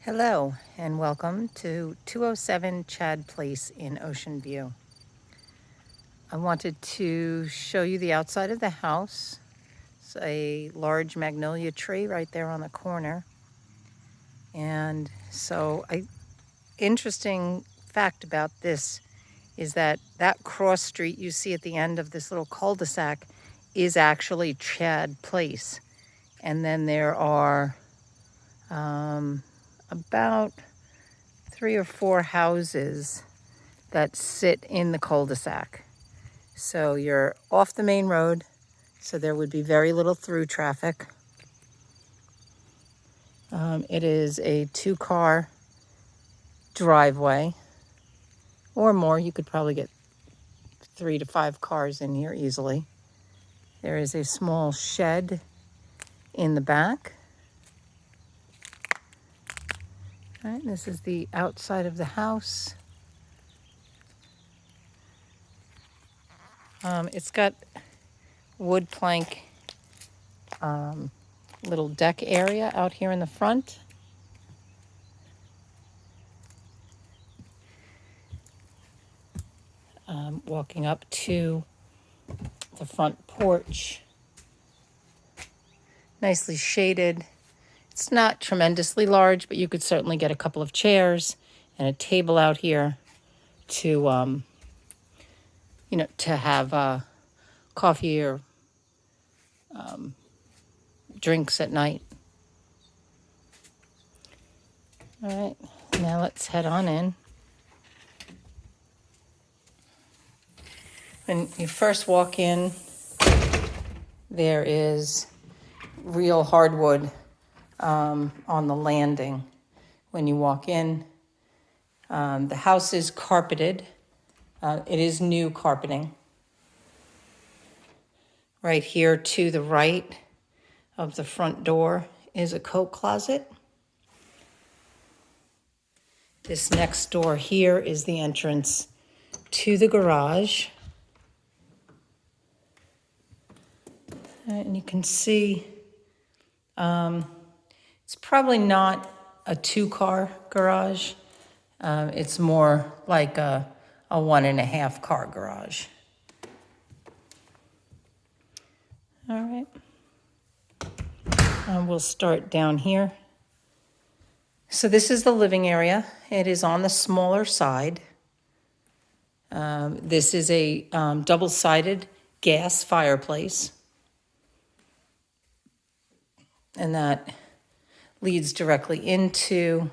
Hello and welcome to 207 Chad Place in Ocean View. I wanted to show you the outside of the house. It's a large magnolia tree right there on the corner. And so interesting fact about this is that cross street you see at the end of this little cul-de-sac is actually Chad Place. And then there are about 3 or 4 houses that sit in the cul-de-sac. So you're off the main road, so there would be very little through traffic. It is a 2-car driveway or more. You could probably get 3 to 5 cars in here easily. There is a small shed in the back. All right, this is the outside of the house. It's got wood plank little deck area out here in the front. Walking up to the front porch. Nicely shaded. It's not tremendously large, but you could certainly get a couple of chairs and a table out here to, to have coffee or drinks at night. All right, now let's head on in. When you first walk in, there is real hardwood on the landing. When you walk in, the house is carpeted. It is new carpeting. Right here to the right of the front door is a coat closet. This next door here is the entrance to the garage. And you can see it's probably not a 2-car garage. It's more like a 1.5-car garage. All right. We'll start down here. So this is the living area. It is on the smaller side. This is a double-sided gas fireplace. And that leads directly into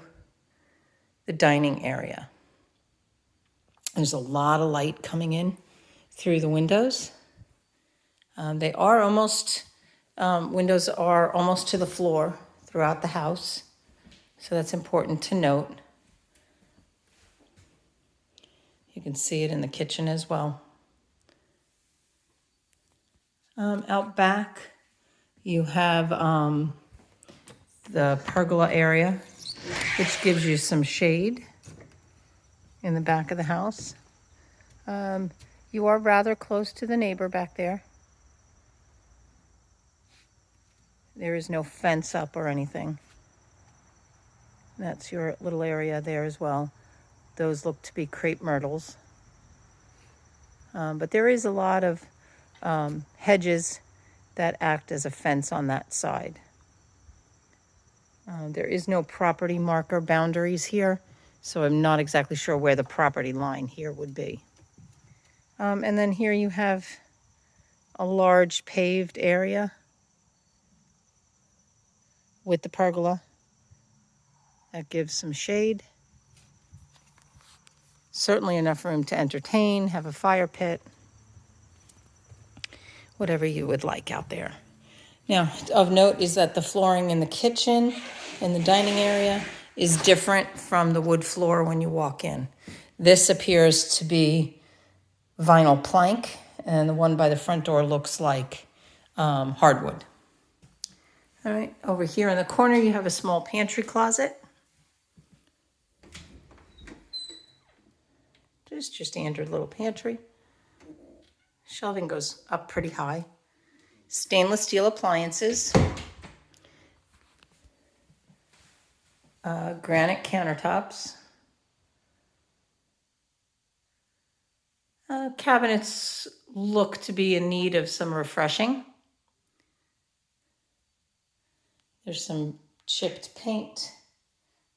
the dining area. There's a lot of light coming in through the windows. Windows are almost to the floor throughout the house. So that's important to note. You can see it in the kitchen as well. Out back, you have the pergola area, which gives you some shade in the back of the house. You are rather close to the neighbor back there. There is no fence up or anything. That's your little area there as well. Those look to be crepe myrtles. But there is a lot of hedges that act as a fence on that side. There is no property marker boundaries here, so I'm not exactly sure where the property line here would be. And then here you have a large paved area with the pergola. That gives some shade. Certainly enough room to entertain, have a fire pit, whatever you would like out there. Now, of note is that the flooring in the kitchen and the dining area is different from the wood floor when you walk in. This appears to be vinyl plank, and the one by the front door looks like hardwood. All right, over here in the corner, you have a small pantry closet. Just your standard little pantry. Shelving goes up pretty high. Stainless steel appliances. Granite countertops. Cabinets look to be in need of some refreshing. There's some chipped paint.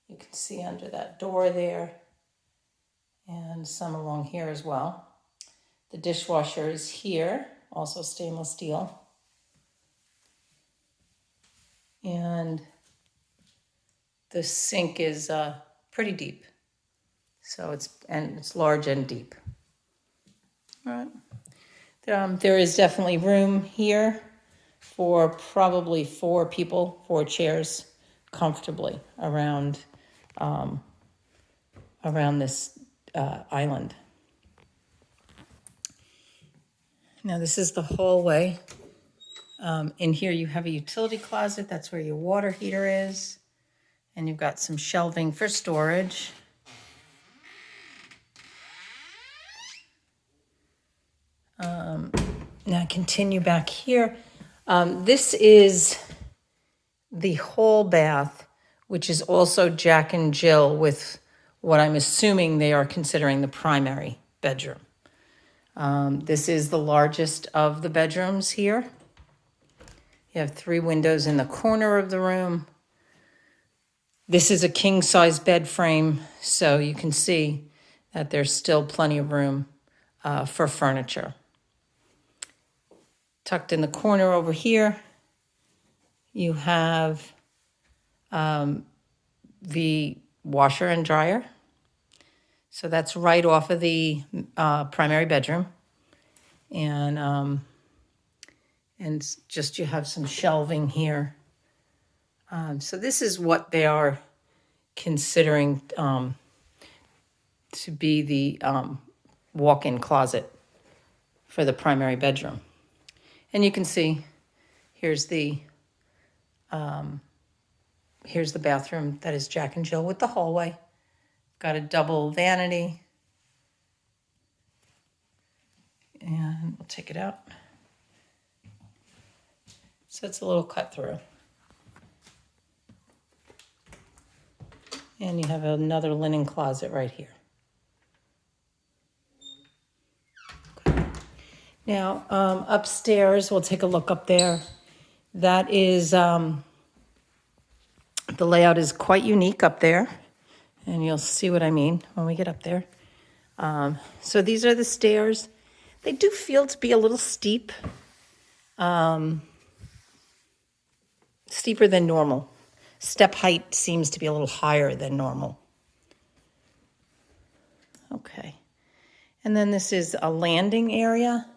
You can see under that door there, and some along here as well. The dishwasher is here, also stainless steel. And the sink is pretty deep. So it's large and deep. All right. There is definitely room here for probably 4 people, 4 chairs comfortably around this island. Now this is the hallway. In here you have a utility closet. That's where your water heater is. And you've got some shelving for storage. Now continue back here. This is the hall bath, which is also Jack and Jill with what I'm assuming they are considering the primary bedroom. This is the largest of the bedrooms here. You have 3 windows in the corner of the room. This is a king-size bed frame, so you can see that there's still plenty of room for furniture. Tucked in the corner over here, you have the washer and dryer. So that's right off of the primary bedroom. And just you have some shelving here. So this is what they are considering to be the walk-in closet for the primary bedroom. And you can see here's the bathroom that is Jack and Jill with the hallway. Got a double vanity. And we'll take it out. So it's a little cut through. And you have another linen closet right here. Okay. Now, upstairs, we'll take a look up there. That is, the layout is quite unique up there. And you'll see what I mean when we get up there. So these are the stairs. They do feel to be a little steep. Steeper than normal. Step height seems to be a little higher than normal. Okay. And then this is a landing area.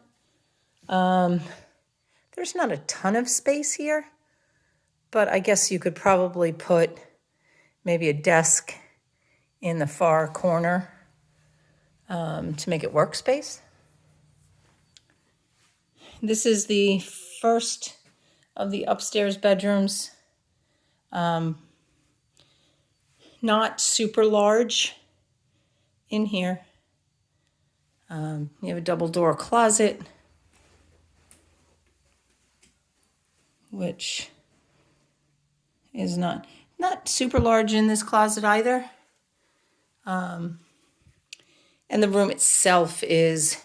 There's not a ton of space here, but I guess you could probably put maybe a desk in the far corner to make it workspace. This is the first of the upstairs bedrooms. Not super large in here. You have a double door closet, which is not super large in this closet either. And the room itself is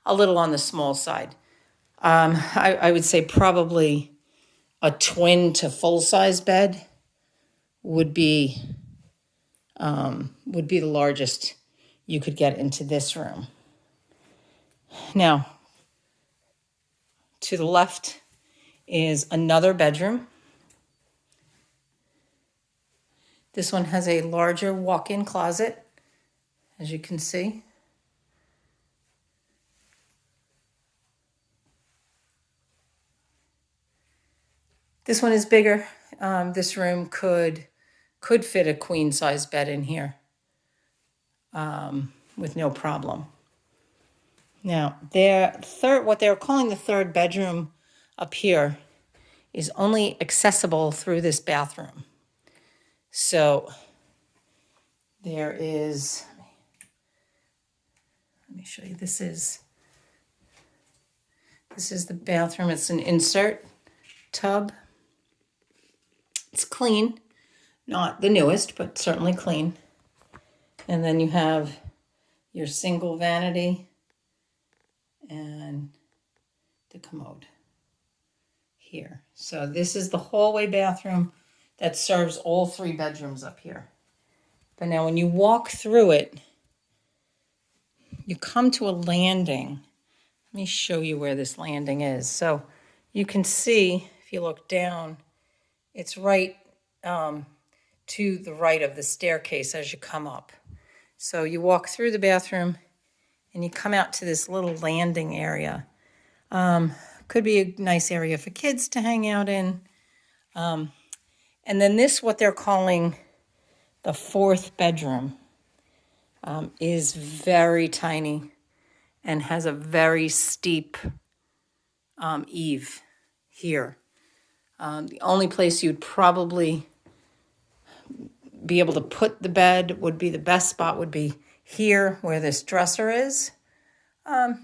a little on the small side. I would say probably a twin to full-size bed would be the largest you could get into this room. Now, to the left is another bedroom. This one has a larger walk-in closet, as you can see. This one is bigger. This room could fit a queen-size bed in here with no problem. Now, what they're calling the third bedroom up here is only accessible through this bathroom. So there is, let me show you, this is the bathroom. It's an insert tub. It's clean. Not the newest, but certainly clean. And then you have your single vanity and the commode here. So this is the hallway bathroom that serves all 3 bedrooms up here. But now when you walk through it, you come to a landing. Let me show you where this landing is. So you can see, if you look down, it's right to the right of the staircase as you come up. So you walk through the bathroom and you come out to this little landing area. Could be a nice area for kids to hang out in. And then this, what they're calling the 4th bedroom, is very tiny and has a very steep eave here. The only place you'd probably be able to put the bed would be, the best spot would be here where this dresser is.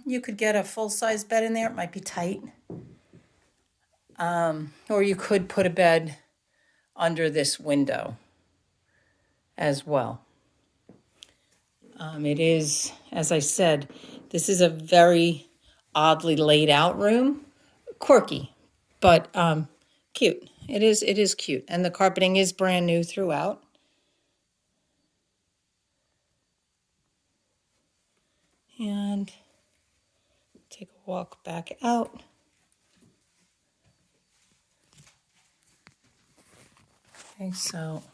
You could get a full-size bed in there. It might be tight. Or you could put a bed under this window as well. It is, as I said, this is a very oddly laid out room. Quirky, but cute. It is cute. And the carpeting is brand new throughout. And take a walk back out. Okay, so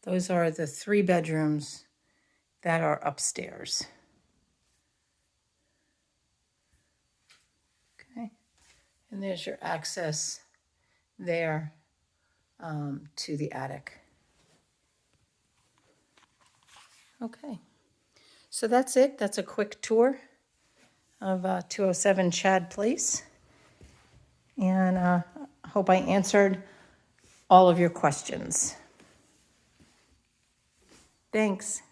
those are the 3 bedrooms that are upstairs. Okay, and there's your access there to the attic. Okay, so that's it. That's a quick tour of 207 Chad Place. And I hope I answered all of your questions. Thanks.